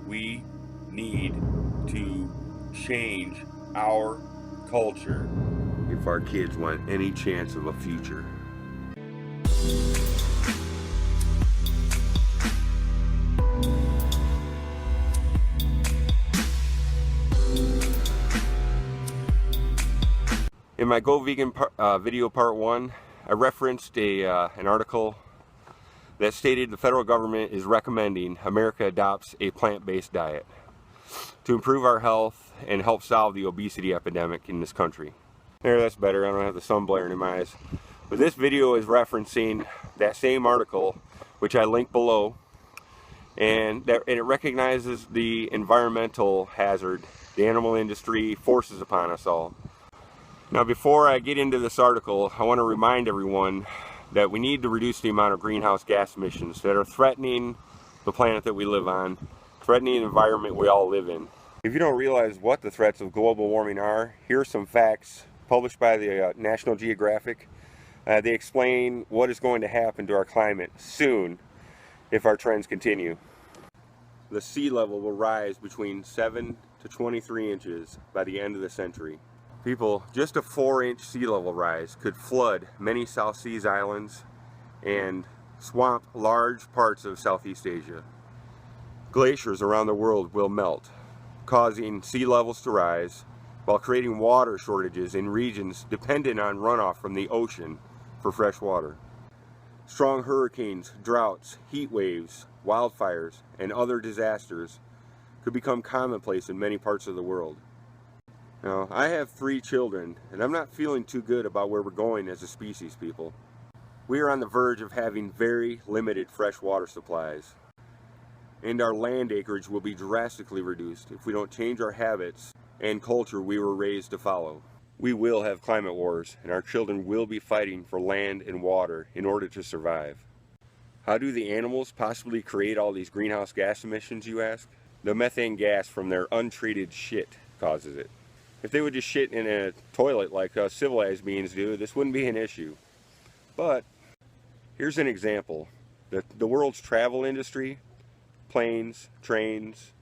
We need to change our culture if our kids want any chance of a future. In my Go Vegan video part 1, I referenced an article that stated the federal government is recommending America adopts a plant-based diet to improve our health and help solve the obesity epidemic in this country. There, that's better. I don't have the sun blaring in my eyes. But this video is referencing that same article, which I link below, and it recognizes the environmental hazard the animal industry forces upon us all. Now, before I get into this article, I want to remind everyone that we need to reduce the amount of greenhouse gas emissions that are threatening the planet that we live on, threatening the environment we all live in. If you don't realize what the threats of global warming are, here are some facts published by the National Geographic. They explain what is going to happen to our climate soon if our trends continue. The sea level will rise between 7 to 23 inches by the end of the century. People, just a 4-inch sea level rise could flood many South Seas islands and swamp large parts of Southeast Asia. Glaciers around the world will melt, causing sea levels to rise, while creating water shortages in regions dependent on runoff from the ocean for fresh water. Strong hurricanes, droughts, heat waves, wildfires, and other disasters could become commonplace in many parts of the world. Now, I have 3 children, and I'm not feeling too good about where we're going as a species, people. We are on the verge of having very limited fresh water supplies, and our land acreage will be drastically reduced if we don't change our habits and culture we were raised to follow. We will have climate wars, and our children will be fighting for land and water in order to survive. How do the animals possibly create all these greenhouse gas emissions, you ask? The methane gas from their untreated shit causes it. If they would just shit in a toilet like us civilized beings do, this wouldn't be an issue. But here's an example. The world's travel industry, planes, trains,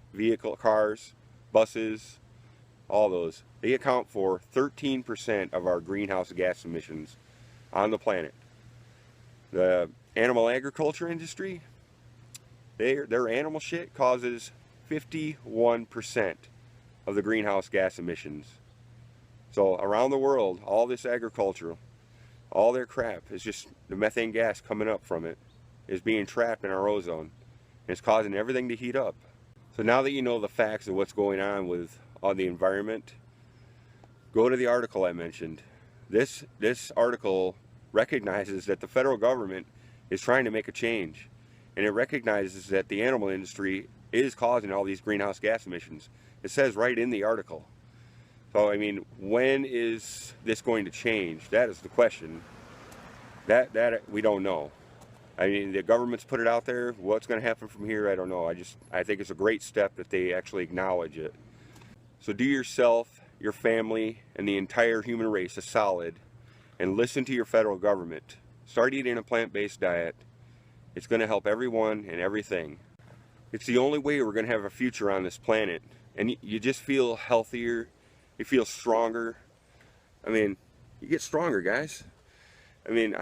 cars, buses, all those, they account for 13% of our greenhouse gas emissions on the planet. The animal agriculture industry, their animal shit causes 51% of the greenhouse gas emissions. So around the world, all this agriculture, all their crap is just the methane gas coming up from it is being trapped in our ozone, and it's causing everything to heat up. So now that you know the facts of what's going on with the environment, go to the article I mentioned. This article recognizes that the federal government is trying to make a change, and it recognizes that the animal industry is causing all these greenhouse gas emissions. It says right in the article. So, I mean, when is this going to change? That is the question. That we don't know. I mean, the government's put it out there. What's going to happen from here, I don't know. I think it's a great step that they actually acknowledge it. So do yourself, your family, and the entire human race a solid and listen to your federal government. Start eating a plant-based diet. It's going to help everyone and everything. It's the only way we're going to have a future on this planet. And you just feel healthier, you feel stronger. I mean, you get stronger, guys. I mean,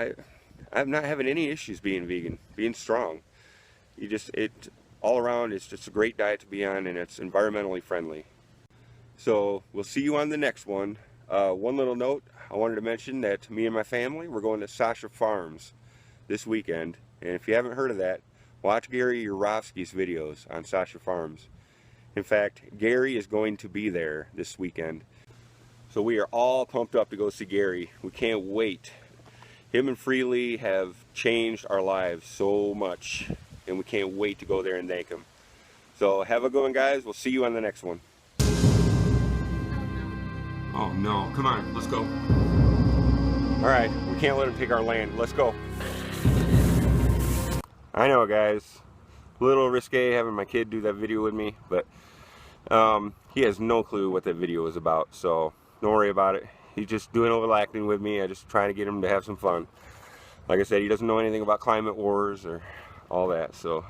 I'm not having any issues being vegan, being strong. All around, it's just a great diet to be on, and it's environmentally friendly. So we'll see you on the next one. One little note, I wanted to mention that me and my family, we're going to Sasha Farms this weekend. And if you haven't heard of that, watch Gary Yourofsky's videos on Sasha Farms. In fact, Gary is going to be there this weekend. So we are all pumped up to go see Gary. We can't wait. Him and Freely have changed our lives so much, and we can't wait to go there and thank him. So have a good one, guys. We'll see you on the next one. Oh no, come on, let's go. All right, we can't let him take our land. Let's go. I know, guys. A little risque having my kid do that video with me, but he has no clue what that video is about, so don't worry about it. He's just doing a little acting with me. I just trying to get him to have some fun. Like I said, he doesn't know anything about climate wars or all that, so